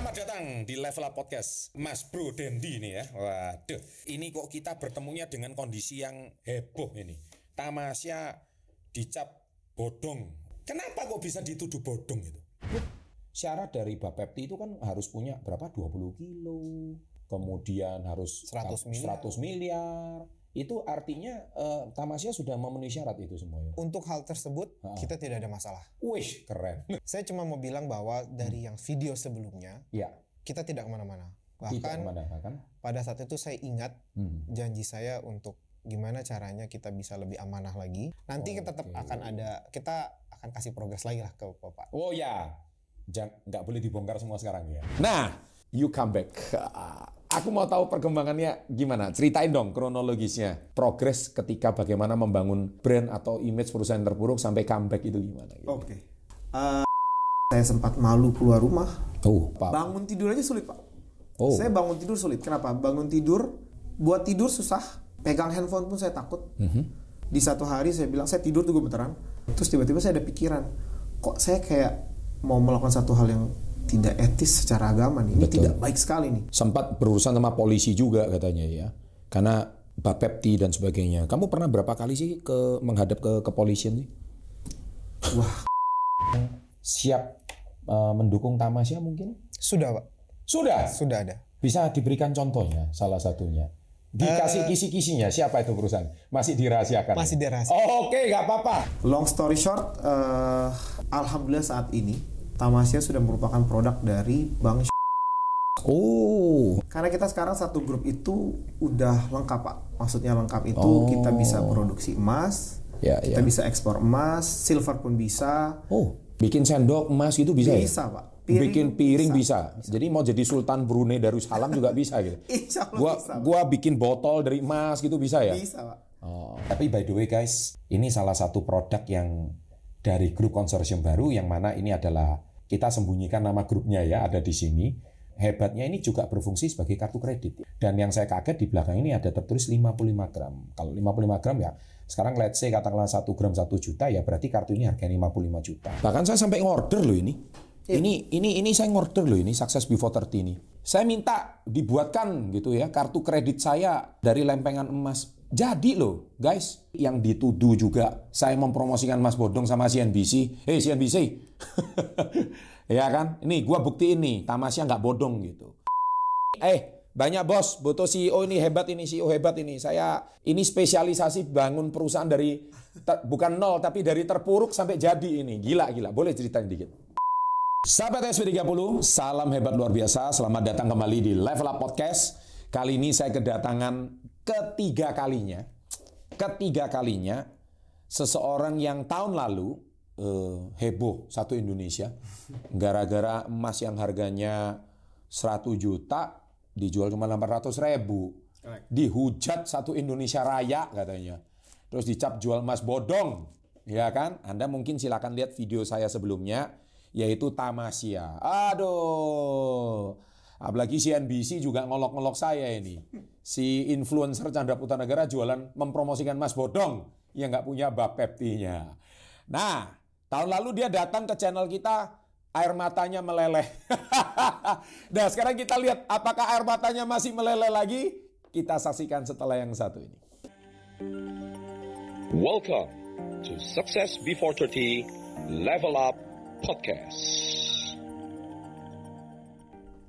Selamat datang di Level Up Podcast, Mas Bro Dendi nih ya. Waduh, ini kok kita bertemunya dengan kondisi yang heboh ini. Tamasya dicap bodong. Kenapa kok bisa dituduh bodong itu? Syarat dari Bapepti itu kan harus punya berapa? 20 kilo. Kemudian harus 100 miliar. Itu artinya Tamasya sudah memenuhi syarat itu semuanya. Untuk hal tersebut kita tidak ada masalah. Wih, keren. Saya cuma mau bilang bahwa dari yang video sebelumnya Ya, kita tidak kemana-mana. tidak Bahkan kemana-mana. pada saat itu saya ingat janji saya untuk gimana caranya kita bisa lebih amanah lagi. Nanti kita tetap kita akan kasih progres lagi lah ke Bapak. Oh ya, nggak boleh dibongkar semua sekarang ya. Nah, you come back. Aku mau tahu perkembangannya gimana. Ceritain dong kronologisnya. Progres ketika bagaimana membangun brand atau image perusahaan terpuruk sampai comeback itu gimana? Gitu. Oke. Saya sempat malu keluar rumah. Oh, Pak. Bangun tidur aja sulit, Pak. Oh. Saya bangun tidur sulit. Kenapa? Bangun tidur, buat tidur susah. Pegang handphone pun saya takut. Di satu hari saya bilang, saya tidur tuh gemeteran. Terus tiba-tiba saya ada pikiran, kok saya kayak mau melakukan satu hal yang tidak etis secara agama nih. Ini tidak baik sekali nih. Sempat berurusan sama polisi juga katanya ya. Karena Bapepti dan sebagainya. Kamu pernah berapa kali sih menghadap ke kepolisian nih? Wah. Siap mendukung Tamasya mungkin? Sudah, Pak. Sudah? Sudah ada. Bisa diberikan contohnya salah satunya? Dikasih kisi-kisinya siapa itu perusahaan? Masih dirahasiakan? Masih dirahasiakan. Oh, oke, nggak apa-apa. Long story short, alhamdulillah saat ini Tamasya sudah merupakan produk dari Bank. Oh. Karena kita sekarang satu grup itu udah lengkap, Pak. Maksudnya lengkap itu kita bisa produksi emas, kita bisa ekspor emas, silver pun bisa. Oh, bikin sendok emas itu bisa ya? Bisa, Pak. Bikin piring bisa. Jadi mau jadi Sultan Brunei Darussalam juga bisa gitu. Insya Allah bisa, Pak. Gua bikin botol dari emas gitu bisa ya? Bisa, Pak. Oh. Tapi by the way guys, ini salah satu produk yang dari grup konsorsium baru yang mana ini adalah kita sembunyikan nama grupnya ya, ada di sini. Hebatnya ini juga berfungsi sebagai kartu kredit. Dan yang saya kaget di belakang ini ada tertulis 55 gram. Kalau 55 gram ya, sekarang let's say katakanlah 1 gram 1 juta ya berarti kartu ini harganya 55 juta. Bahkan saya sampai ngorder loh ini. Ini saya ngorder loh ini Success Before 30 ini. Saya minta dibuatkan gitu ya kartu kredit saya dari lempengan emas. Jadi loh guys, yang dituduh juga saya mempromosikan Mas Bodong sama CNBC. Hey CNBC, ya kan? Ini gua buktiin nih, Tamasya nggak bodong gitu. Banyak bos, butuh CEO ini hebat ini, CEO hebat ini. Saya ini spesialisasi bangun perusahaan dari bukan nol tapi dari terpuruk sampai jadi ini. Gila. Boleh ceritain dikit? Sahabat SP30, salam hebat luar biasa. Selamat datang kembali di Level Up Podcast. Kali ini saya kedatangan ketiga kalinya seseorang yang tahun lalu heboh satu Indonesia gara-gara emas yang harganya 100 juta dijual cuma 800.000. Dihujat satu Indonesia Raya katanya. Terus dicap jual emas bodong. Ya kan? Anda mungkin silakan lihat video saya sebelumnya yaitu Tamasya. Aduh. Apalagi CNBC juga ngolok-ngolok saya ini. Si influencer Chandra Putra Negara jualan mempromosikan Mas Bodong yang nggak punya Bapeptinya. Nah, tahun lalu dia datang ke channel kita, air matanya meleleh. Nah, sekarang kita lihat apakah air matanya masih meleleh lagi? Kita saksikan setelah yang satu ini. Welcome to Success Before 30 Level Up Podcast.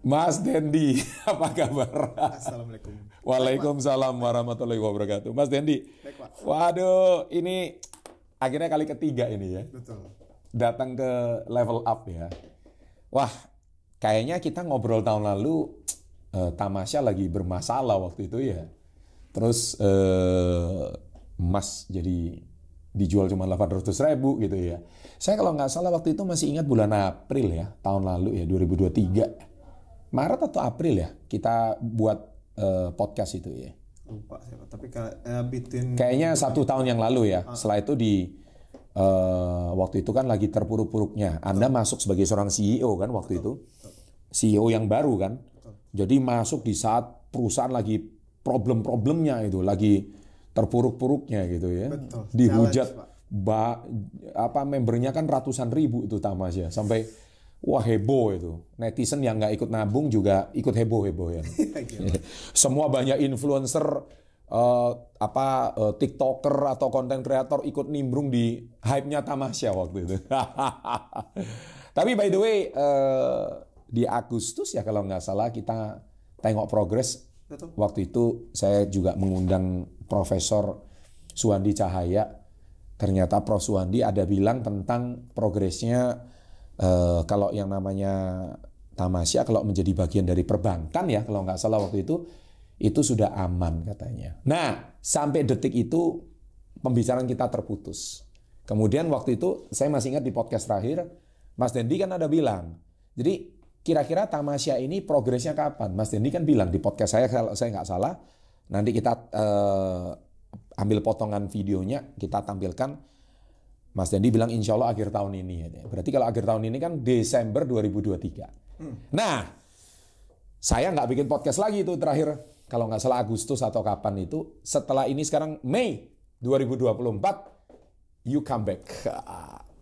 Mas Dendi, apa kabar? Assalamualaikum. Waalaikumsalam warahmatullahi wabarakatuh. Mas Dendi, waduh, ini akhirnya kali ketiga ini ya. Betul. Datang ke Level Up ya. Wah, kayaknya kita ngobrol tahun lalu, Tamasya lagi bermasalah waktu itu ya. Terus emas jadi dijual cuma 800.000 gitu ya. Saya kalau nggak salah waktu itu masih ingat bulan April ya, tahun lalu ya, 2023. Maret atau April ya kita buat podcast itu ya. Lupa saya, tapi kayaknya 1 tahun yang lalu ya. Setelah itu waktu itu kan lagi terpuruk-puruknya. Anda masuk sebagai seorang CEO kan waktu itu. CEO yang baru kan. Jadi masuk di saat perusahaan lagi problem-problemnya itu, lagi terpuruk-puruknya gitu ya. Betul. Dihujat membernya kan ratusan ribu itu Tamasya. Sampai Wah heboh itu. Netizen yang nggak ikut nabung juga ikut heboh-heboh ya. Semua banyak influencer, TikToker atau konten kreator ikut nimbrung di hype-nya Tamasya waktu itu. Tapi by the way, di Agustus ya kalau nggak salah kita tengok progres. Betul. Waktu itu saya juga mengundang Profesor Suwandi Cahaya. Ternyata Prof. Suwandi ada bilang tentang progresnya. Kalau yang namanya Tamasya kalau menjadi bagian dari perbankan ya kalau nggak salah waktu itu sudah aman katanya. Nah sampai detik itu pembicaraan kita terputus. Kemudian waktu itu saya masih ingat di podcast terakhir Mas Dendi kan ada bilang, jadi kira-kira Tamasya ini progresnya kapan? Mas Dendi kan bilang di podcast saya kalau saya nggak salah nanti kita ambil potongan videonya kita tampilkan. Mas Dendi bilang insya Allah akhir tahun ini. Berarti kalau akhir tahun ini kan Desember 2023. Nah, saya nggak bikin podcast lagi itu terakhir. Kalau nggak salah Agustus atau kapan itu. Setelah ini sekarang Mei 2024, you come back.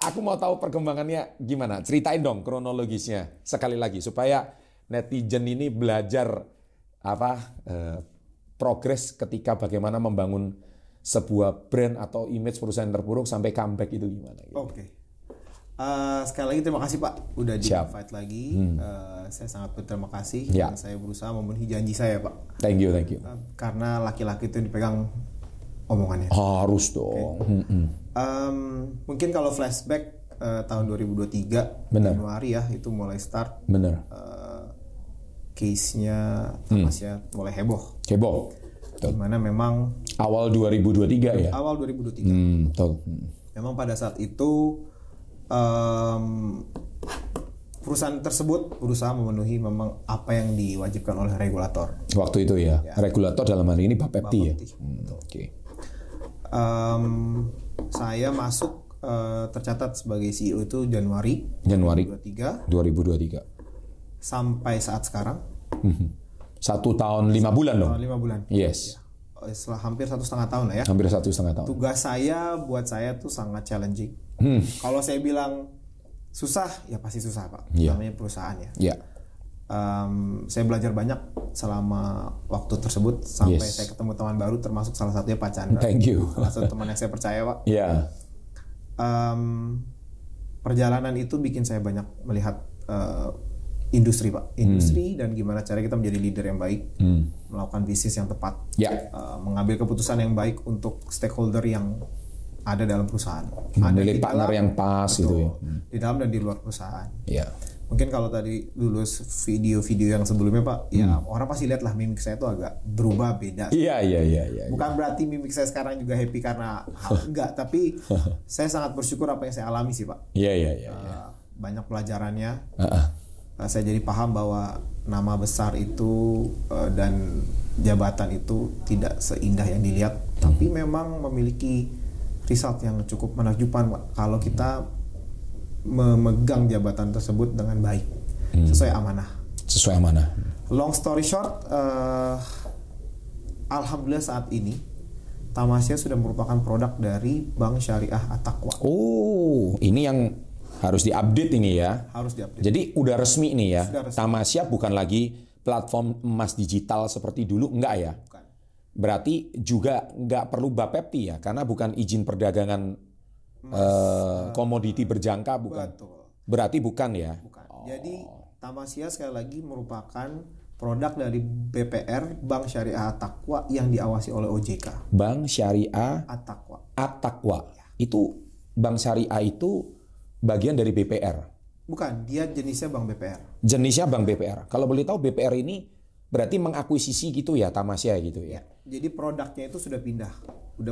Aku mau tahu perkembangannya gimana. Ceritain dong kronologisnya sekali lagi. Supaya netizen ini belajar progres ketika bagaimana membangun sebuah brand atau image perusahaan terpuruk sampai comeback itu gimana? Gitu. Oke. Sekali lagi terima kasih Pak udah di-invite lagi. Saya sangat berterima kasih dan saya berusaha memenuhi janji saya Pak. Thank you. Karena laki-laki itu dipegang omongannya. Harus dong. Mungkin kalau flashback tahun 2023 Januari ya itu mulai start. Bener. Case-nya Tamasya mulai heboh. Dimana memang awal 2023 ya? Awal 2023. Betul. Memang pada saat itu perusahaan tersebut berusaha memenuhi memang apa yang diwajibkan oleh regulator. Waktu itu ya. Regulator dalam hal ini Bapepti ya? Oke. Saya masuk tercatat sebagai CEO itu Januari 2023. Sampai saat sekarang. 1 tahun 5 bulan dong? 5 bulan. Yes. Ya. Setelah hampir 1,5 tahun lah ya. Hampir 1,5 tahun. Tugas saya buat saya tuh sangat challenging. Kalau saya bilang susah, ya pasti susah Pak. Namanya perusahaan ya. Saya belajar banyak selama waktu tersebut sampai saya ketemu teman baru termasuk salah satunya Pak Chandra. Thank you. Salah satu teman yang saya percaya Pak. Perjalanan itu bikin saya banyak melihat industri Pak, dan gimana cara kita menjadi leader yang baik, melakukan bisnis yang tepat, mengambil keputusan yang baik untuk stakeholder yang ada dalam perusahaan, memilih partner yang pas gitu ya, di dalam dan di luar perusahaan. Mungkin kalau tadi dulu video-video yang sebelumnya Pak, ya orang pasti lihat lah mimik saya itu agak berubah beda. Bukan berarti mimik saya sekarang juga happy karena enggak, tapi saya sangat bersyukur apa yang saya alami sih Pak. Banyak pelajarannya. Saya jadi paham bahwa nama besar itu dan jabatan itu tidak seindah yang dilihat, tapi memang memiliki result yang cukup menakjubkan Pak, kalau kita memegang jabatan tersebut dengan baik, sesuai amanah. Long story short, alhamdulillah saat ini Tamasya sudah merupakan produk dari Bank Syariah At-Taqwa. Oh, ini yang harus diupdate ini ya. Harus diupdate. Jadi udah resmi nih ya. Tamasya bukan lagi platform emas digital seperti dulu, enggak ya? Bukan. Berarti juga nggak perlu Bapepti ya, karena bukan izin perdagangan komoditi berjangka, bukan. Betul. Berarti bukan ya? Bukan. Jadi Tamasya sekali lagi merupakan produk dari BPR, Bank Syariah At-Taqwa yang diawasi oleh OJK. Bank Syariah At-Taqwa. Itu Bank Syariah itu bagian dari BPR? Bukan, dia jenisnya Bank BPR. Jenisnya Bank BPR. Kalau boleh tahu BPR ini berarti mengakuisisi gitu ya Tamasya gitu ya? Jadi produknya itu sudah pindah.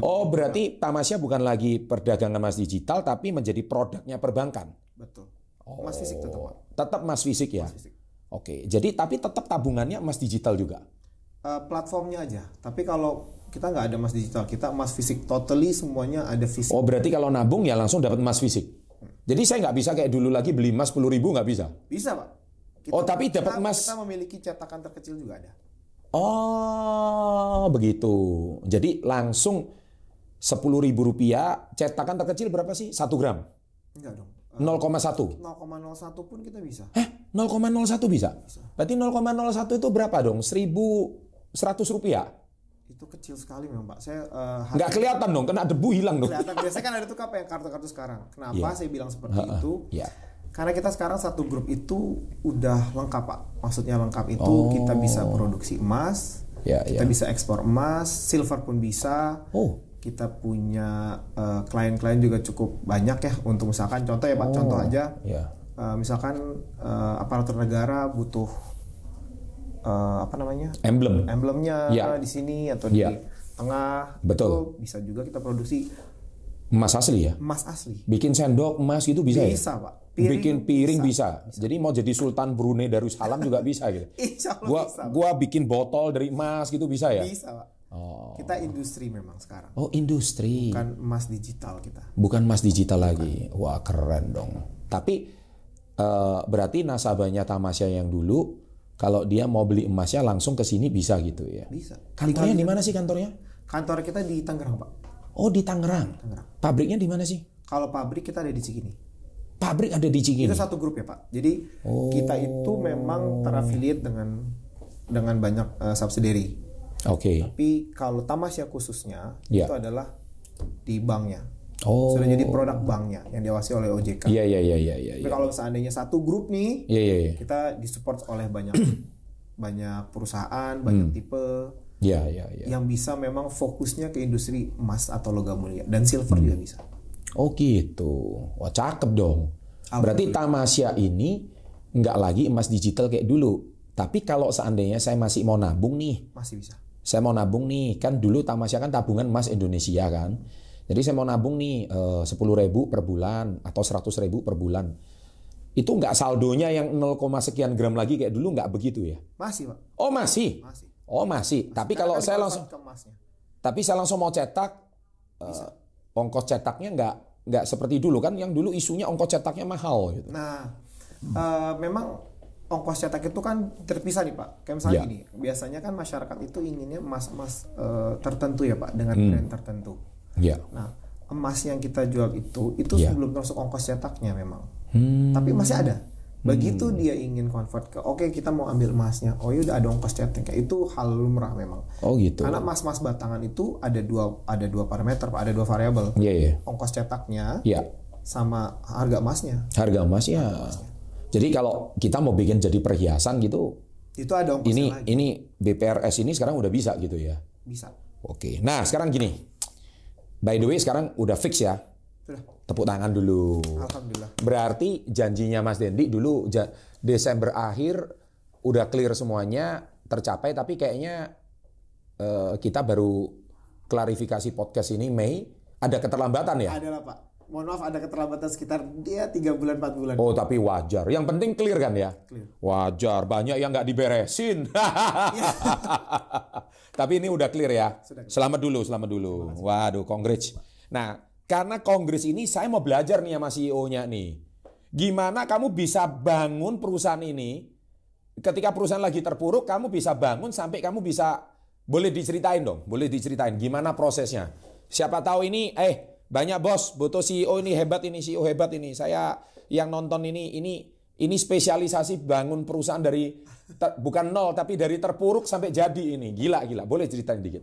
Berarti Tamasya bukan lagi perdagangan emas digital tapi menjadi produknya perbankan? Betul. Emas fisik tetap Pak. Tetap emas fisik ya? Emas fisik. Oke, jadi tapi tetap tabungannya emas digital juga? Platformnya aja. Tapi kalau kita nggak ada emas digital, kita emas fisik. Totally semuanya ada fisik. Berarti kalau nabung ya langsung dapat emas fisik? Jadi saya nggak bisa kayak dulu lagi beli emas 10.000 nggak bisa? Bisa Pak. Tapi dapat emas. Kita memiliki cetakan terkecil juga ada. Begitu. Jadi langsung Rp10.000 cetakan terkecil berapa sih? 1 gram? Enggak dong. 0,1. 0,01 pun kita bisa. 0,01 bisa? Berarti 0,01 itu berapa dong? 1.100 rupiah? Itu kecil sekali memang Pak. Saya nggak kelihatan dong, kena debu hilang dong. kelihatan. Biasanya kan ada tuh apa yang kartu-kartu sekarang. Kenapa saya bilang seperti itu? Yeah. Karena kita sekarang satu grup itu udah lengkap Pak. Maksudnya lengkap itu kita bisa produksi emas, kita bisa ekspor emas, silver pun bisa. Kita punya klien-klien juga cukup banyak ya. Untuk misalkan contoh ya Pak, contoh aja. Misalkan aparatur negara butuh emblemnya di sini atau di tengah. Betul. Itu bisa juga kita produksi emas asli ya? Emas asli. Bikin sendok emas gitu bisa ya? Bisa Pak. Bikin piring bisa. Jadi mau jadi Sultan Brunei Darussalam juga bisa gitu. Insya Allah bisa. Gua bikin botol dari emas gitu bisa ya? Bisa Pak. Kita industri memang sekarang. Industri. Bukan emas digital kita. Bukan emas digital lagi. Wah keren dong. Tapi berarti nasabahnya Tamasya yang dulu kalau dia mau beli emasnya langsung ke sini bisa gitu ya? Bisa. Kantornya di mana sih kantornya? Kantor kita di Tangerang Pak. Oh di Tangerang. Pabriknya di mana sih? Kalau pabrik kita ada di Cikini. Pabrik ada di Cikini. Itu satu grup ya Pak. Jadi kita itu memang terafiliate dengan banyak subsidiary. Oke. Tapi kalau Tamasya khususnya itu adalah di banknya. Oh. Sudah jadi produk banknya yang diawasi oleh OJK. Iya. Tapi kalau seandainya satu grup nih, kita disupport oleh banyak perusahaan, banyak tipe. Yang bisa memang fokusnya ke industri emas atau logam mulia dan silver juga bisa. Oh gitu. Wah cakep dong. Berarti Tamasya ini nggak lagi emas digital kayak dulu. Tapi kalau seandainya saya masih mau nabung nih. Masih bisa. Saya mau nabung nih. Kan dulu Tamasya kan tabungan emas Indonesia kan. Jadi saya mau nabung nih 10.000 per bulan atau 100.000 per bulan. Itu nggak saldonya yang 0, sekian gram lagi kayak dulu nggak begitu ya? Masih Pak. Oh masih? Masih. Tapi kalau saya langsung mau cetak, ongkos cetaknya nggak seperti dulu kan? Yang dulu isunya ongkos cetaknya mahal gitu. Nah, memang ongkos cetak itu kan terpisah nih Pak. Kayak misalnya gini, biasanya kan masyarakat itu inginnya emas tertentu ya Pak, dengan brand tertentu. Nah, emas yang kita jual itu sebelum masuk ongkos cetaknya memang. Tapi masih ada. Begitu dia ingin convert ke kita mau ambil emasnya. Udah ada ongkos cetaknya. Itu hal lumrah memang. Oh gitu. Karena emas-emas batangan itu ada dua parameter Pak, ada dua variabel. Ongkos cetaknya sama harga emasnya. Harga emasnya. Jadi kalau kita mau bikin jadi perhiasan gitu, itu ada ongkosnya lagi. Ini BPRS ini sekarang udah bisa gitu ya? Bisa. Oke. Nah sekarang gini, by the way sekarang udah fix ya? Sudah. Tepuk tangan dulu. Alhamdulillah. Berarti janjinya Mas Dendi dulu Desember akhir udah clear semuanya, tercapai. Tapi kayaknya kita baru klarifikasi podcast ini Mei. Ada keterlambatan ya? Adalah Pak. Mohon maaf ada keterlambatan sekitar 3 bulan 4 bulan. Oh tapi wajar. Yang penting clear kan ya? Clear. Wajar. Banyak yang nggak diberesin. Tapi ini udah clear ya? Sudah. Selamat dulu. Waduh, congrats. Nah, karena kongres ini saya mau belajar nih sama CEO-nya nih. Gimana kamu bisa bangun perusahaan ini ketika perusahaan lagi terpuruk, kamu bisa bangun sampai kamu bisa, boleh diceritain dong, gimana prosesnya. Siapa tahu ini, banyak bos, butuh CEO ini hebat ini, CEO hebat ini. Saya yang nonton ini spesialisasi bangun perusahaan dari bukan nol tapi dari terpuruk sampai jadi ini. Gila. Boleh ceritain dikit.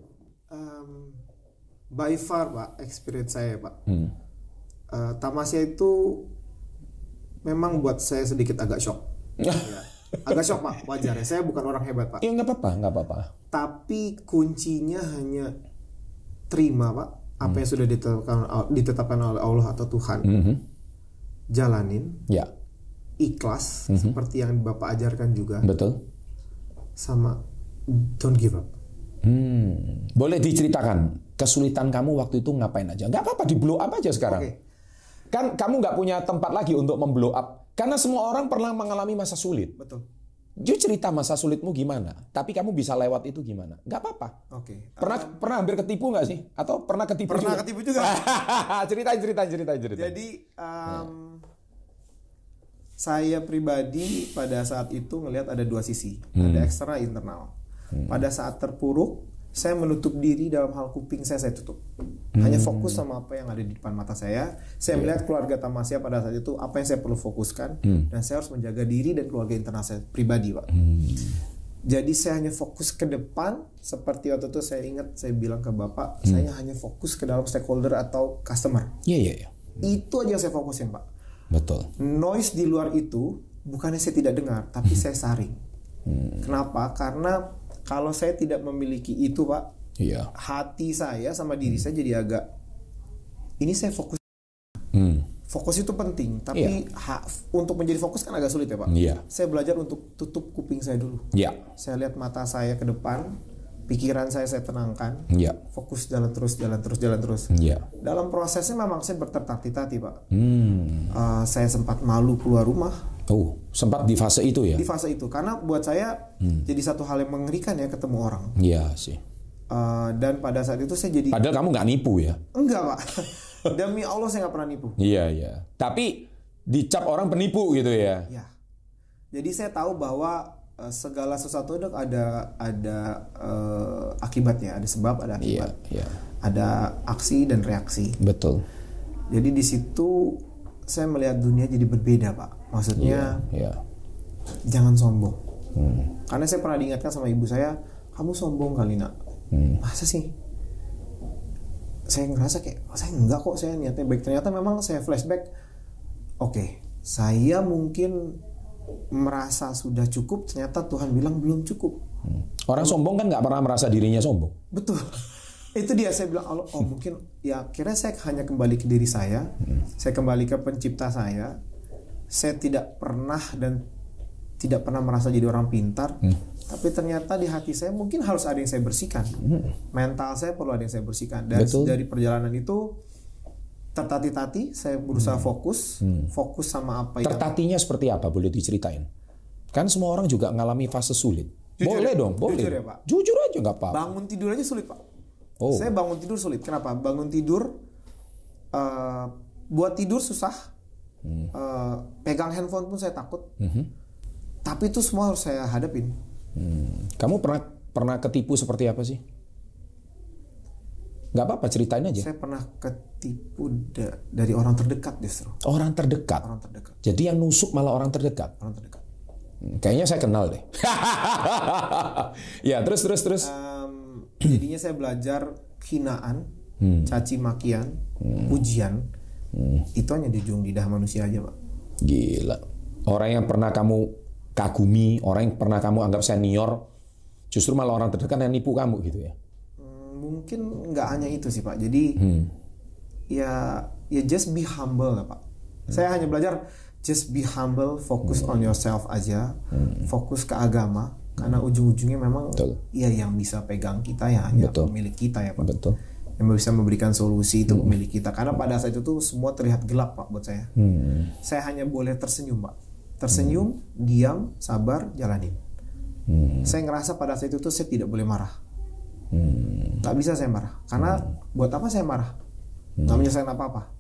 By far Pak, experience saya Pak. Tamasya itu memang buat saya sedikit agak shock. Agak shock Pak, wajar ya. Saya bukan orang hebat Pak. Iya nggak apa-apa. Tapi kuncinya hanya terima Pak, apa yang sudah ditetapkan oleh Allah atau Tuhan. Jalanin. Ikhlas, seperti yang Bapak ajarkan juga. Betul. Sama don't give up. Boleh diceritakan kesulitan kamu waktu itu ngapain aja? Nggak apa-apa, di blow up aja sekarang. Kan kamu nggak punya tempat lagi untuk memblow up. Karena semua orang pernah mengalami masa sulit. Betul. You cerita masa sulitmu gimana? Tapi kamu bisa lewat itu gimana? Nggak apa-apa. Pernah hampir ketipu nggak sih? Atau pernah ketipu juga? Pernah ketipu juga. Ceritain. Jadi saya pribadi pada saat itu ngelihat ada dua sisi. Ada eksternal, internal. Pada saat terpuruk, saya menutup diri dalam hal kuping saya tutup. Hanya fokus sama apa yang ada di depan mata saya. Saya melihat keluarga Tamasya pada saat itu apa yang saya perlu fokuskan, dan saya harus menjaga diri dan keluarga internal saya pribadi, Pak. Jadi saya hanya fokus ke depan. Seperti waktu itu saya ingat saya bilang ke Bapak, saya hanya fokus ke dalam stakeholder atau customer. Iya. Itu aja yang saya fokusin, Pak. Betul. Noise di luar itu bukannya saya tidak dengar, tapi saya saring. Kenapa? Karena kalau saya tidak memiliki itu, Pak, hati saya sama diri saya jadi agak, ini saya fokus. Fokus itu penting, tapi untuk menjadi fokus kan agak sulit ya, Pak. Saya belajar untuk tutup kuping saya dulu. Saya lihat mata saya ke depan, pikiran saya tenangkan. Fokus jalan terus. Dalam prosesnya memang saya bertertatih-tatih, Pak. Saya sempat malu keluar rumah. Oh, sempat di fase itu ya? Di fase itu, karena buat saya jadi satu hal yang mengerikan ya ketemu orang. Iya sih. Dan pada saat itu saya jadi. Padahal kamu nggak nipu ya? Enggak, Pak. Demi Allah saya nggak pernah nipu. Iya. Tapi dicap orang penipu gitu ya? Iya. Jadi saya tahu bahwa segala sesuatu itu ada akibatnya, ada sebab, ada akibat. Iya. Ada aksi dan reaksi. Betul. Jadi di situ saya melihat dunia jadi berbeda, Pak. Maksudnya jangan sombong. Karena saya pernah diingatkan sama ibu saya, kamu sombong kali nak. Masa sih? Saya ngerasa kayak, saya enggak kok, saya niatnya baik. Ternyata memang saya flashback, oke, saya mungkin merasa sudah cukup, ternyata Tuhan bilang belum cukup. Orang sombong kan nggak pernah merasa dirinya sombong. Betul. Itu dia, saya bilang, oh mungkin ya akhirnya saya hanya kembali ke diri saya. Saya kembali ke pencipta saya. Saya tidak pernah merasa jadi orang pintar. Tapi ternyata di hati saya mungkin harus ada yang saya bersihkan. Mental saya perlu ada yang saya bersihkan. Dan dari perjalanan itu tertatih-tatih, saya berusaha fokus sama apa yang. Tertatihnya seperti apa? Boleh diceritain? Kan semua orang juga ngalami fase sulit. Boleh dong, boleh. Jujur ya, Pak. Jujur aja nggak apa-apa. Bangun tidur aja sulit, Pak. Oh. Saya bangun tidur sulit. Kenapa? Bangun tidur, buat tidur susah. Pegang handphone pun saya takut. Tapi itu semua harus saya hadapin. Kamu pernah ketipu seperti apa sih? Nggak apa-apa, ceritain aja. Saya pernah ketipu dari orang terdekat justru. Orang terdekat? Orang terdekat. Jadi yang nusuk malah orang terdekat? Orang terdekat. Kayaknya saya kenal deh. Ya, terus. Jadinya saya belajar hinaan, caci makian, pujian. Itu hanya di ujung lidah manusia aja, Pak. Gila. Orang yang pernah kamu kagumi, orang yang pernah kamu anggap senior, justru malah orang terdekat yang nipu kamu gitu ya? Mungkin nggak hanya itu sih, Pak. Jadi ya just be humble lah, Pak. Saya hanya belajar just be humble, fokus on yourself aja, fokus ke agama, karena ujung-ujungnya memang ya yang bisa pegang kita ya hanya pemilik kita ya, Pak. Betul. Yang bisa memberikan solusi itu pemilik kita. Karena pada saat itu semua terlihat gelap, Pak, buat saya. Saya hanya boleh tersenyum, Pak. Tersenyum, diam, sabar, jalanin. Saya ngerasa pada saat itu saya tidak boleh marah. Gak bisa saya marah. Karena buat apa saya marah? Gak menyelesaikan apa-apa.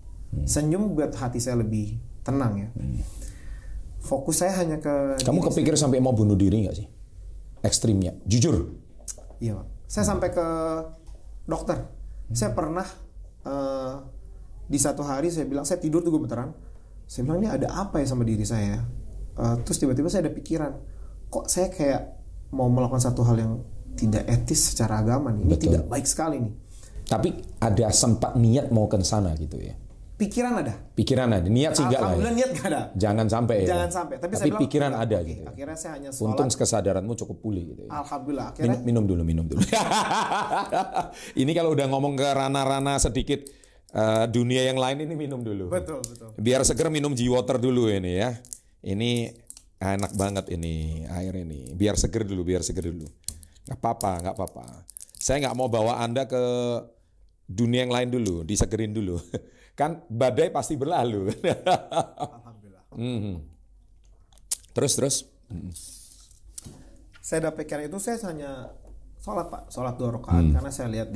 Senyum buat hati saya lebih tenang ya. Fokus saya hanya ke. Kamu kepikir sampai mau bunuh diri gak sih? Ekstrimnya, jujur. Iya, Pak. Saya sampai ke dokter. Saya pernah di satu hari saya bilang, saya tidur tuh gemetaran. Saya bilang, ini ada apa ya sama diri saya? Terus tiba-tiba saya ada pikiran, kok saya kayak mau melakukan satu hal yang tidak etis secara agama nih. Ini tidak baik sekali nih. Tapi ada sempat niat mau ke sana gitu ya? Pikiran ada. Pikiran ada, niat sih enggak lah ya? Alhamdulillah niat enggak ada. Jangan sampai ya? Jangan sampai. Tapi saya bilang, pikiran ada gitu ya? Akhirnya saya hanya sholat. Untung kesadaranmu cukup pulih gitu ya? Alhamdulillah. Akhirnya. Minum dulu. Ini kalau udah ngomong ke ranah-ranah sedikit dunia yang lain ini minum dulu. Betul. Biar seger minum G-Water dulu ini ya. Ini enak banget ini air ini. Biar seger dulu. Nggak apa-apa. Saya nggak mau bawa Anda ke dunia yang lain dulu, disegerin dulu. Kan badai pasti berlalu. Alhamdulillah. Terus. Saya dapat pikiran itu, saya hanya sholat, Pak. Sholat 2 rakaat karena saya lihat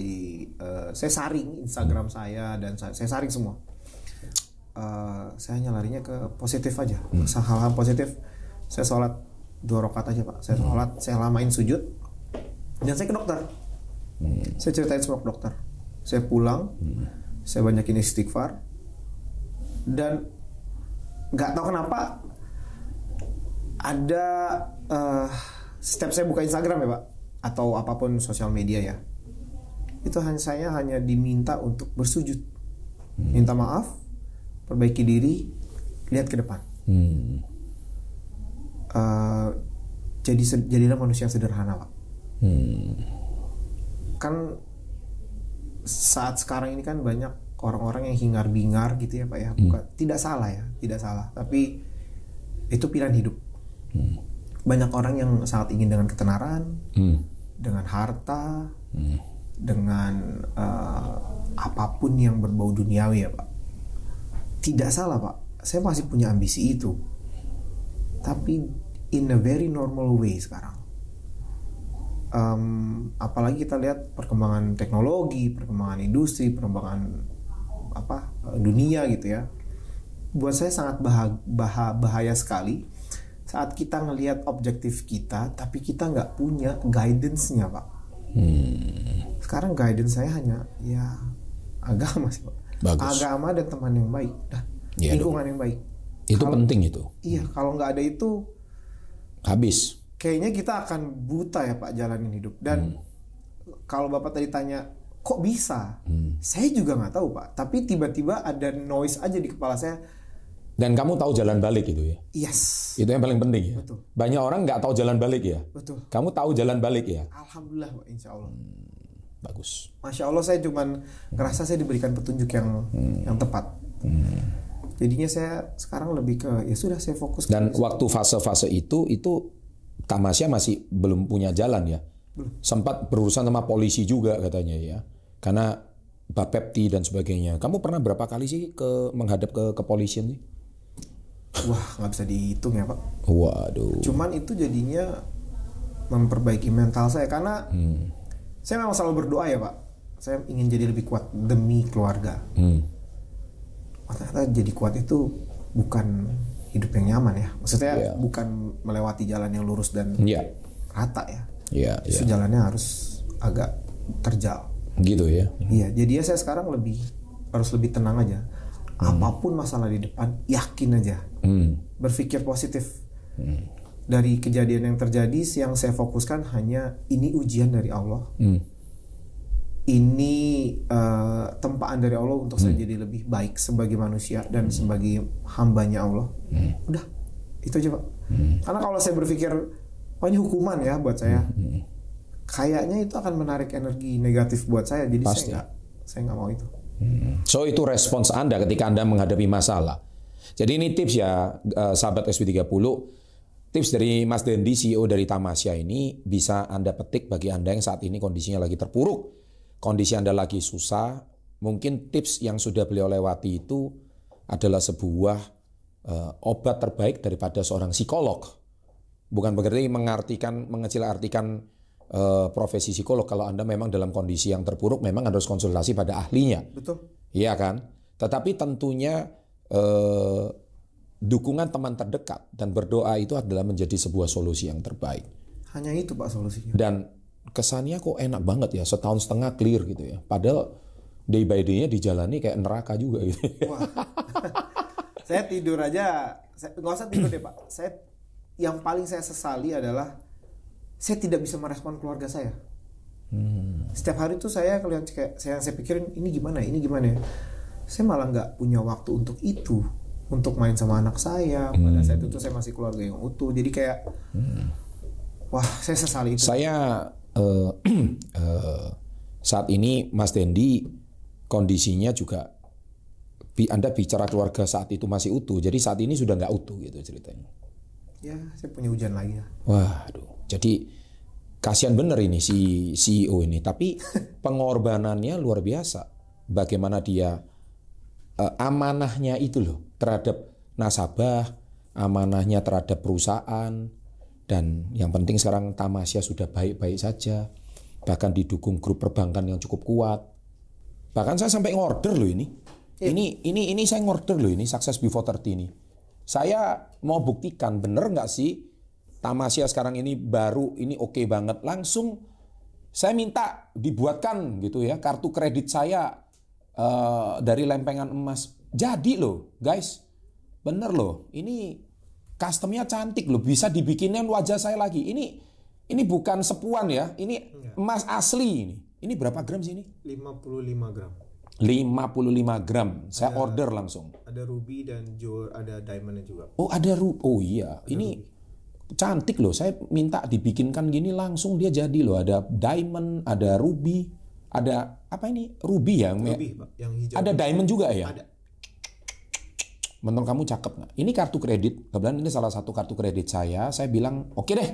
saya saring Instagram saya dan saya saring semua. Saya hanya larinya ke positif aja, hal-hal positif. Saya sholat 2 rakaat aja, Pak. Saya sholat, saya lamain sujud, dan saya ke dokter. Saya ceritain semua ke dokter. Saya pulang, saya banyakin istighfar, dan nggak tahu kenapa ada setiap saya buka Instagram ya Pak, atau apapun sosial media ya, itu saya hanya diminta untuk bersujud, minta maaf, perbaiki diri, lihat ke depan. Jadilah manusia yang sederhana Pak. Kan saat sekarang ini kan banyak orang-orang yang hingar-bingar gitu ya Pak ya. Bukan, tidak salah ya, tidak salah, tapi itu pilihan hidup. Banyak orang yang sangat ingin dengan ketenaran, dengan harta, dengan apapun yang berbau duniawi ya Pak. Tidak salah Pak, saya masih punya ambisi itu, tapi in a very normal way sekarang. Apalagi kita lihat perkembangan teknologi, perkembangan industri, perkembangan dunia gitu ya. Buat saya sangat bahaya sekali saat kita ngelihat objektif kita, tapi kita nggak punya guidance-nya Pak. Sekarang guidance saya hanya ya agama sih Pak. Bagus. Agama dan teman yang baik, ya, lingkungan yang baik. Itu penting itu. Iya, kalau nggak ada itu habis. Kayaknya kita akan buta ya Pak jalanin hidup. Dan kalau Bapak tadi tanya kok bisa, saya juga nggak tahu Pak. Tapi tiba-tiba ada noise aja di kepala saya. Dan kamu tahu jalan balik itu ya? Yes. Itu yang paling penting ya. Betul. Banyak orang nggak tahu jalan balik ya. Betul. Kamu tahu jalan balik ya. Alhamdulillah Pak, insya Allah. Bagus. Masya Allah, saya cuman ngerasa saya diberikan petunjuk yang tepat. Jadinya saya sekarang lebih ke ya sudah, saya fokus. Dan waktu fase-fase itu Tamasya masih belum punya jalan ya. Sempat berurusan sama polisi juga katanya ya. Karena Bapepti dan sebagainya. Kamu pernah berapa kali sih menghadap ke kepolisian sih? Wah, nggak bisa dihitung ya Pak. Waduh. Cuman itu jadinya memperbaiki mental saya, karena saya memang selalu berdoa ya Pak. Saya ingin jadi lebih kuat demi keluarga. Ternyata jadi kuat itu bukan hidup yang nyaman ya. Maksudnya bukan melewati jalan yang lurus dan rata ya. Justru jalannya harus agak terjal. Gitu ya. Iya, jadi saya sekarang harus lebih tenang aja. Apapun masalah di depan, yakin aja. Berpikir positif. Dari kejadian yang terjadi, yang saya fokuskan hanya ini ujian dari Allah. Ini tempaan dari Allah untuk saya jadi lebih baik sebagai manusia dan sebagai hambanya Allah. Udah, itu aja Pak. Karena kalau saya berpikir, oh ini hukuman ya buat saya, kayaknya itu akan menarik energi negatif buat saya. Jadi pasti. saya nggak mau itu. So itu respons Anda ketika Anda menghadapi masalah. Jadi ini tips ya sahabat SP30. Tips dari Mas Dendi, CEO dari Tamasya ini bisa Anda petik bagi Anda yang saat ini kondisinya lagi terpuruk, kondisi Anda lagi susah. Mungkin tips yang sudah beliau lewati itu adalah sebuah obat terbaik daripada seorang psikolog. Bukan berarti mengecil artikan profesi psikolog. Kalau Anda memang dalam kondisi yang terpuruk, memang harus konsultasi pada ahlinya. Betul. Iya kan? Tetapi tentunya dukungan teman terdekat dan berdoa itu adalah menjadi sebuah solusi yang terbaik. Hanya itu Pak solusinya. Dan kesannya kok enak banget ya, setahun setengah clear gitu ya. Padahal day by day-nya dijalani kayak neraka juga gitu. Wah. Saya tidur aja, nggak usah tidur deh Pak. Yang paling saya sesali adalah saya tidak bisa merespon keluarga saya. Setiap hari tuh saya kayak saya pikirin ini gimana ya. Saya malah nggak punya waktu untuk itu, untuk main sama anak saya. Pada saat itu saya masih keluarga yang utuh. Jadi kayak wah, saya sesali itu. Saya saat ini Mas Dendi kondisinya juga Anda bicara keluarga saat itu masih utuh. Jadi saat ini sudah nggak utuh gitu ceritanya. Ya, saya punya hujan lagi ya. Waduh, jadi kasihan bener ini si CEO ini. Tapi pengorbanannya luar biasa. Bagaimana dia amanahnya itu loh terhadap nasabah, amanahnya terhadap perusahaan, dan yang penting sekarang Tamasya sudah baik-baik saja. Bahkan didukung grup perbankan yang cukup kuat. Bahkan saya sampai ngorder loh ini. Ini saya ngorder loh ini Success Before 30 ini. Saya mau buktikan bener nggak sih Tamasya sekarang ini baru ini oke banget. Langsung saya minta dibuatkan gitu ya kartu kredit saya dari lempengan emas. Jadi loh guys, bener loh, ini customnya cantik loh, bisa dibikinin wajah saya lagi. Ini bukan sepuan ya, ini emas asli ini. Ini berapa gram sih ini? 55 gram. 55 gram. Saya order langsung. Ada ruby dan ada diamondnya juga. Oh ada ruby. Oh iya, ini cantik loh. Saya minta dibikinkan gini langsung dia jadi loh. Ada diamond, ada ruby, ada apa ini? Ruby ya? Ruby, Pak, yang hijau. Ada diamond juga ya? Ada. Menurut kamu cakep nggak? Ini kartu kredit. Kebetulan ini salah satu kartu kredit saya. Saya bilang oke deh,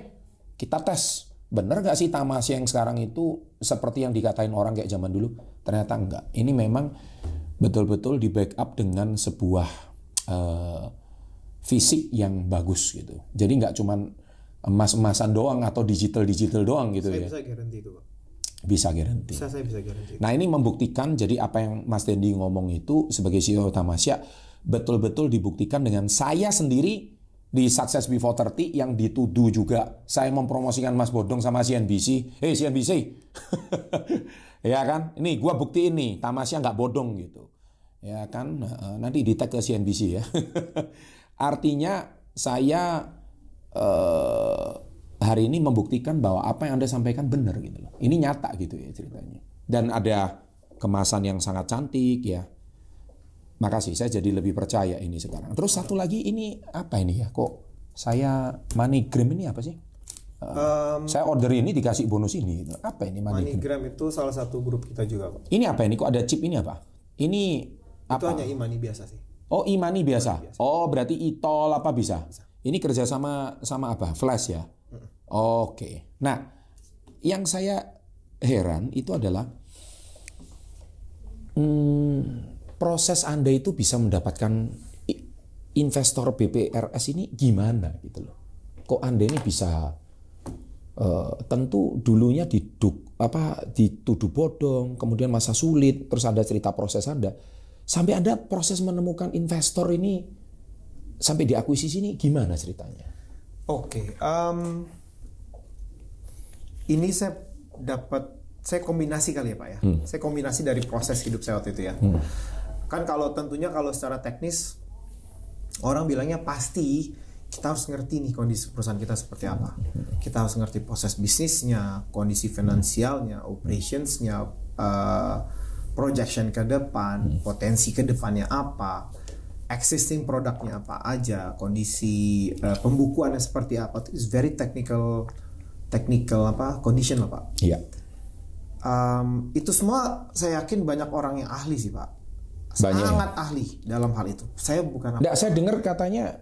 kita tes. Bener nggak sih Tamasya yang sekarang itu seperti yang dikatain orang kayak zaman dulu? Ternyata enggak. Ini memang betul-betul di backup dengan sebuah fisik yang bagus gitu. Jadi nggak cuman emas-emasan doang atau digital-digital doang gitu ya. Saya bisa garanti itu, Pak. Bisa garanti. Saya bisa garanti. Nah ini membuktikan jadi apa yang Mas Dendi ngomong itu sebagai CEO Tamasya betul-betul dibuktikan dengan saya sendiri di Success Before 30 yang dituduh juga saya mempromosikan Mas Bodong sama CNBC. CNBC. Ya kan? Ini gua buktiin nih, Tamasya nggak bodong gitu. Ya kan? Nanti di-tag ke CNBC ya. Artinya saya hari ini membuktikan bahwa apa yang Anda sampaikan benar gitu loh. Ini nyata gitu ya ceritanya. Dan ada kemasan yang sangat cantik ya. Makasih, saya jadi lebih percaya ini sekarang. Terus satu lagi ini apa ini ya? Kok saya MoneyGram ini apa sih? Saya order ini dikasih bonus ini. Apa ini MoneyGram? MoneyGram itu salah satu grup kita juga, Pak. Ini apa ini? Kok ada chip ini apa? Ini apa? Itu hanya e-money biasa sih. Oh e-money biasa. Oh berarti e-tol apa bisa? Ini kerja sama apa? Flash ya? Oke. Nah yang saya heran itu adalah proses Anda itu bisa mendapatkan investor BPRS ini gimana gitu loh. Kok Anda ini bisa tentu dulunya dituduh bodong, kemudian masa sulit, terus ada cerita proses Anda. Sampai Anda proses menemukan investor ini sampai diakuisisi ini gimana ceritanya? Oke. Ini saya kombinasi kali ya Pak ya. Saya kombinasi dari proses hidup saya waktu itu ya. Kan tentunya kalau secara teknis orang bilangnya pasti kita harus ngerti nih kondisi perusahaan kita seperti apa. Kita harus ngerti proses bisnisnya, kondisi finansialnya, operationsnya, projection ke depan, potensi ke depannya apa, existing produknya apa aja, kondisi pembukuannya seperti apa. Itu very technical condition lah Pak. Iya. Itu semua saya yakin banyak orang yang ahli sih Pak. Sangat ahli dalam hal itu. Saya bukan Nggak, saya dengar katanya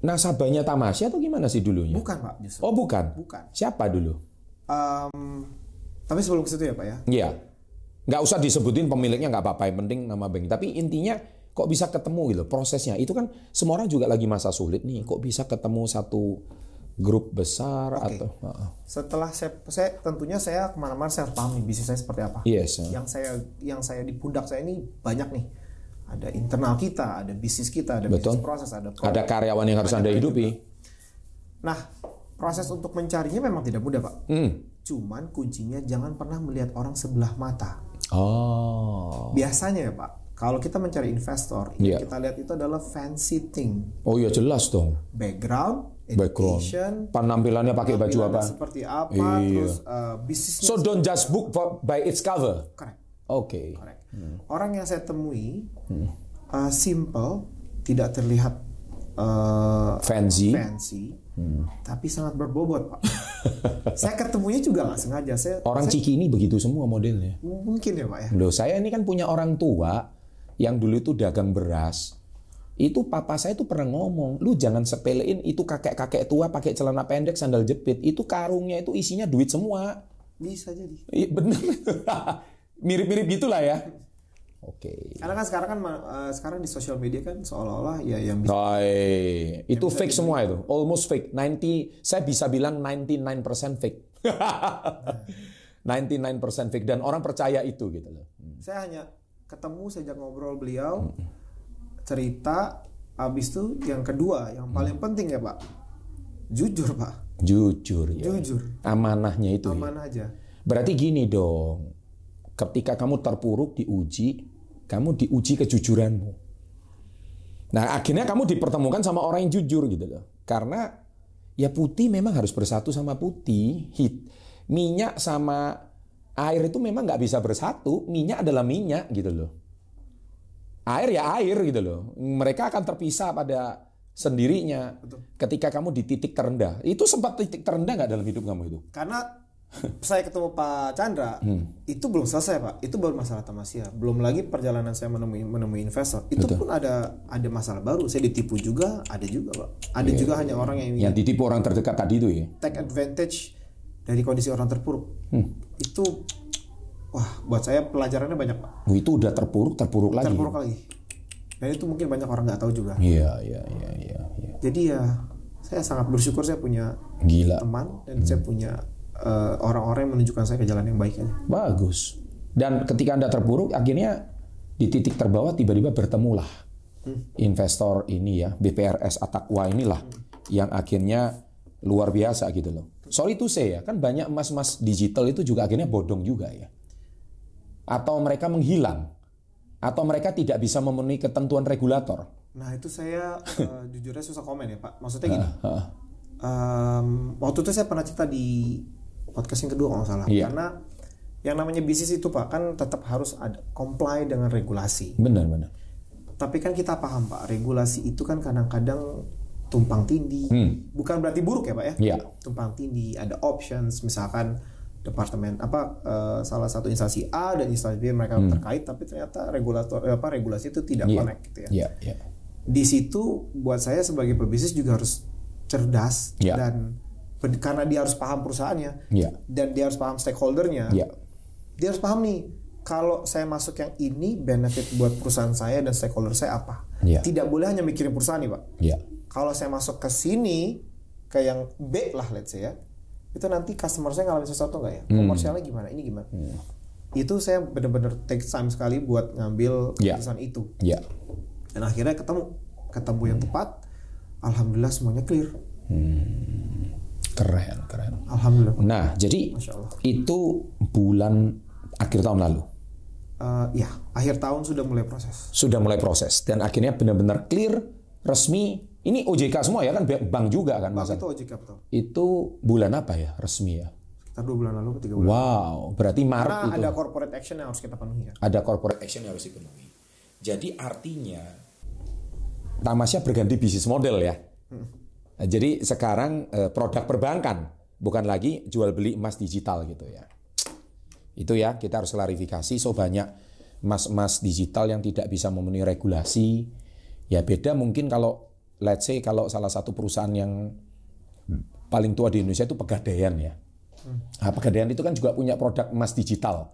nasabahnya Tamasya atau gimana sih dulunya? Bukan Pak justru. Oh bukan? Bukan. Siapa dulu? Tapi sebelum ke situ ya Pak ya. Iya. Nggak usah disebutin pemiliknya nggak apa-apa, yang penting nama bank. Tapi intinya kok bisa ketemu gitu prosesnya. Itu kan semua orang juga lagi masa sulit nih. Kok bisa ketemu satu grup besar atau setelah saya tentunya saya kemana-mana saya harus paham nih bisnis saya seperti apa. Yes. Yang saya di pundak saya ini banyak nih. Ada internal kita, ada bisnis kita, ada bisnis proses, ada karyawan yang harus Anda hidupi. Nah, proses untuk mencarinya memang tidak mudah, Pak. Cuman kuncinya jangan pernah melihat orang sebelah mata. Oh. Biasanya ya, Pak, kalau kita mencari investor, yang kita lihat itu adalah fancy thing. Oh iya jelas dong. Background, education, penampilannya pakai baju apa? Seperti apa, terus bisnisnya. So don't just book by its cover. Correct. Oke. Orang yang saya temui simple, tidak terlihat fancy, tapi sangat berbobot Pak. Saya ketemunya juga nggak sengaja. Orang Ciki ini begitu semua modelnya. Mungkin ya Pak ya. Loh, saya ini kan punya orang tua yang dulu itu dagang beras. Itu papa saya tuh pernah ngomong, lu jangan sepelein itu kakek-kakek tua pakai celana pendek sandal jepit. Itu karungnya itu isinya duit semua. Bisa jadi. Iya bener. Mirip-mirip gitulah ya. Oke. Karena kan sekarang di sosial media kan seolah-olah ya yang bisa. Itu fake semua itu, almost fake. Saya bisa bilang 99% fake. 99% fake dan orang percaya itu gitu loh. Saya hanya ketemu sejak ngobrol beliau, cerita, habis itu yang kedua, yang paling penting ya Pak, jujur Pak. Jujur ya. Jujur. Amanahnya itu. Amanah aja. Berarti gini dong, ketika kamu terpuruk diuji, kamu diuji kejujuranmu. Nah, akhirnya kamu dipertemukan sama orang yang jujur gitu loh. Karena ya putih memang harus bersatu sama putih. Minyak sama air itu memang nggak bisa bersatu. Minyak adalah minyak gitu loh. Air ya air gitu loh. Mereka akan terpisah pada sendirinya. Betul. Ketika kamu di titik terendah. Itu sempat titik terendah nggak dalam hidup kamu itu? Karena saya ketemu Pak Chandra, itu belum selesai Pak. Itu baru masalah Tamasya. Belum lagi perjalanan saya menemui investor. Itu Betul. pun ada masalah baru. Saya ditipu juga, ada juga Pak. Ada juga hanya orang yang ditipu orang terdekat tadi itu ya. take advantage dari kondisi orang terpuruk. Itu, wah, buat saya pelajarannya banyak Pak. Itu udah terpuruk lagi. Terpuruk lagi. Dan itu mungkin banyak orang nggak tahu juga. Iya. Jadi ya, saya sangat bersyukur saya punya Gila. teman dan saya punya orang-orang yang menunjukkan saya ke jalan yang baik aja. Bagus. Dan ketika Anda terpuruk, akhirnya di titik terbawah tiba-tiba bertemulah investor ini ya, BPRS At-Taqwa inilah yang akhirnya luar biasa gitu loh. Sorry to say ya, kan banyak emas-emas digital itu juga akhirnya bodong juga ya. Atau mereka menghilang. Atau mereka tidak bisa memenuhi ketentuan regulator. Nah itu saya jujurnya susah komen ya Pak. Maksudnya gini, waktu itu saya pernah cerita di podcast yang kedua kalau nggak salah. Iya. Karena yang namanya bisnis itu Pak kan tetap harus ada comply dengan regulasi. Benar. Tapi kan kita paham Pak, regulasi itu kan kadang-kadang tumpang tindih. Bukan berarti buruk ya Pak ya. Iya. Tumpang tindih, ada options, misalkan departemen salah satu instansi A dan instansi B mereka terkait, tapi ternyata regulasi itu tidak connect gitu ya. Iya. Di situ buat saya sebagai pebisnis juga harus cerdas dan karena dia harus paham perusahaannya dan dia harus paham stakeholdernya. Dia harus paham nih, kalau saya masuk yang ini benefit buat perusahaan saya dan stakeholder saya apa. Tidak boleh hanya mikirin perusahaan nih Pak. Kalau saya masuk ke sini ke yang B lah let's say ya, itu nanti customer saya ngalamin sesuatu nggak ya? Komersialnya gimana? Ini gimana? Itu saya benar-benar take time sekali buat ngambil keputusan itu. Dan akhirnya ketemu yang tepat. Alhamdulillah semuanya clear. Keren. Alhamdulillah. Nah, jadi itu bulan akhir tahun lalu. Ya, akhir tahun sudah mulai proses. Dan akhirnya benar-benar clear, resmi. Ini OJK semua ya kan, bank juga kan Mas? Itu OJK betul. Itu bulan apa ya resmi ya? Sekitar 2 bulan lalu ke 3 bulan. Wow, berarti Maret karena itu. ada corporate action yang harus kita penuhi ya. Ada corporate action yang harus dipenuhi. Jadi artinya Tamasya berganti bisnis model ya. Nah, jadi sekarang produk perbankan, bukan lagi jual beli emas digital gitu ya. Itu ya, kita harus klarifikasi. So banyak emas digital yang tidak bisa memenuhi regulasi. Ya beda mungkin kalau let's say kalau salah satu perusahaan yang paling tua di Indonesia itu Pegadaian ya. Nah, Pegadaian itu kan juga punya produk emas digital.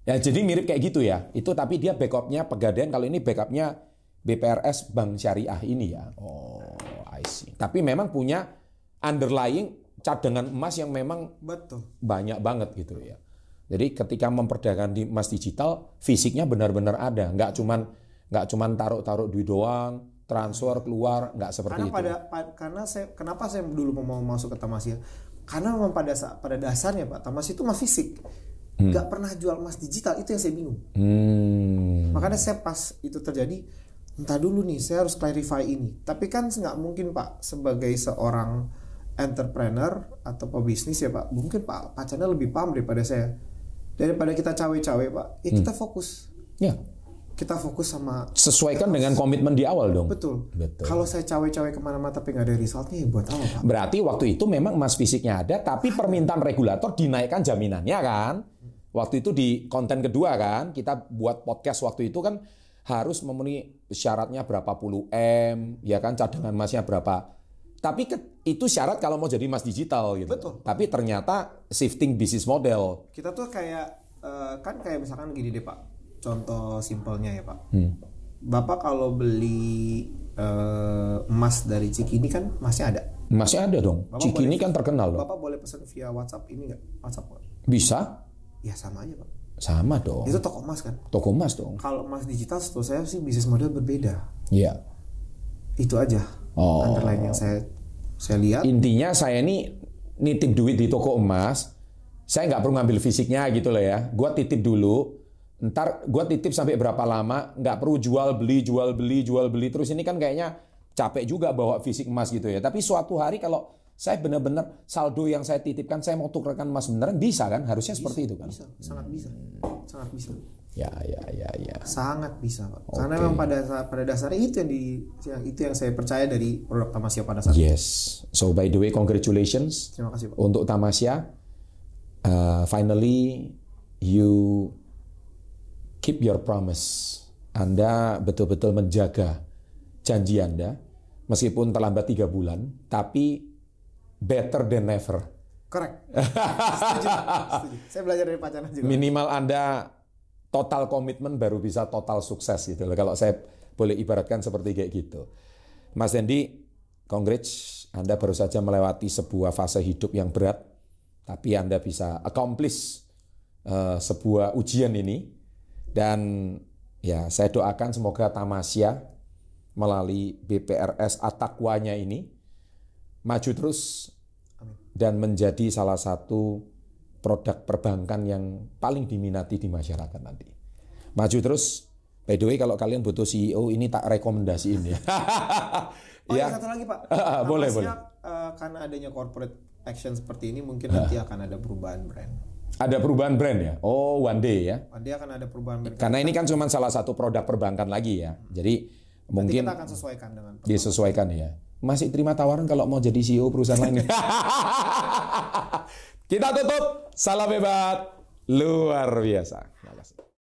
Ya jadi mirip kayak gitu ya. Itu tapi dia backupnya Pegadaian, kalau ini backupnya BPRS Bank Syariah ini ya. Oh, I see. Tapi memang punya underlying cadangan emas yang memang banyak banget gitu ya. Jadi ketika memperdagangkan di emas digital, fisiknya benar-benar ada. Nggak cuman taruh duit doang, transfer keluar, nggak seperti itu. Kenapa saya dulu mau masuk ke Tamasya? Karena memang pada dasarnya Pak, Tamasya itu emas fisik. Nggak pernah jual emas digital, itu yang saya bingung. Makanya saya pas itu terjadi, entah dulu nih, saya harus clarify ini. Tapi kan nggak mungkin Pak, sebagai seorang entrepreneur atau pebisnis ya Pak, mungkin Pak Chandra lebih paham daripada saya. Daripada kita cawe-cawe Pak, ya kita fokus. Ya. Kita fokus sama... Sesuaikan dengan komitmen di awal dong. Betul. Kalau saya cawe-cawe kemana-mana tapi nggak ada resultnya, ya buat apa Pak? Berarti waktu itu memang emas fisiknya ada, tapi permintaan regulator dinaikkan jaminannya kan. Waktu itu di konten kedua kan, kita buat podcast waktu itu kan harus memenuhi syaratnya berapa puluh M, ya kan, cadangan emasnya berapa. Tapi itu syarat kalau mau jadi emas digital gitu. Betul. Tapi ternyata shifting business model. Kita tuh kayak kan kayak misalkan gini deh Pak. Contoh simpelnya ya Pak. Bapak kalau beli emas dari Cikini kan masih ada. Masih ada dong. Bapak Cikini kan terkenal loh. Bapak boleh pesan via WhatsApp ini nggak? WhatsApp Pak? Bisa? Ya sama aja Pak. Sama dong. Itu toko emas kan? Toko emas dong. Kalau emas digital setahu saya sih bisnis model berbeda. Iya. Itu aja. Underline yang saya lihat. Intinya saya ini nitip duit di toko emas, saya nggak perlu ngambil fisiknya gitu loh ya. Gue titip dulu, ntar gue titip sampai berapa lama, nggak perlu jual beli terus. Ini kan kayaknya capek juga bawa fisik emas gitu ya. Tapi suatu hari kalau saya benar-benar saldo yang saya titipkan, saya mau tukarkan emas beneran, bisa kan? Harusnya seperti itu kan? Bisa, sangat bisa. Sangat bisa. Ya. Sangat bisa, Pak. Karena memang pada dasarnya itu yang saya percaya dari produk Tamasya pada saat itu. Yes. So by the way, congratulations. Terima kasih, Pak. Untuk Tamasya. Finally, you keep your promise. Anda betul-betul menjaga janji Anda, meskipun terlambat 3 bulan, tapi better than never. Correct. Setuju. Saya belajar dari Pak Chandra juga. Minimal Anda total komitmen baru bisa total sukses gitu loh. Kalau saya boleh ibaratkan seperti kayak gitu. Mas Dendi, congrats, Anda baru saja melewati sebuah fase hidup yang berat, tapi Anda bisa accomplish sebuah ujian ini. Dan ya, saya doakan semoga Tamasya melalui BPRS At-Taqwanya ini maju terus dan menjadi salah satu produk perbankan yang paling diminati di masyarakat nanti. Maju terus. By the way, kalau kalian butuh CEO, ini tak rekomendasiin ya. Ya, satu lagi Pak. Boleh. Karena adanya corporate action seperti ini, mungkin nanti akan ada perubahan brand. Ada perubahan brand ya? Oh, one day ya? One day akan ada perubahan brand. Karena ini kan cuma salah satu produk perbankan lagi ya. Jadi mungkin kita akan sesuaikan dengan disesuaikan ya. Masih terima tawaran kalau mau jadi CEO perusahaan lain. Kita tutup. Salam hebat. Luar biasa.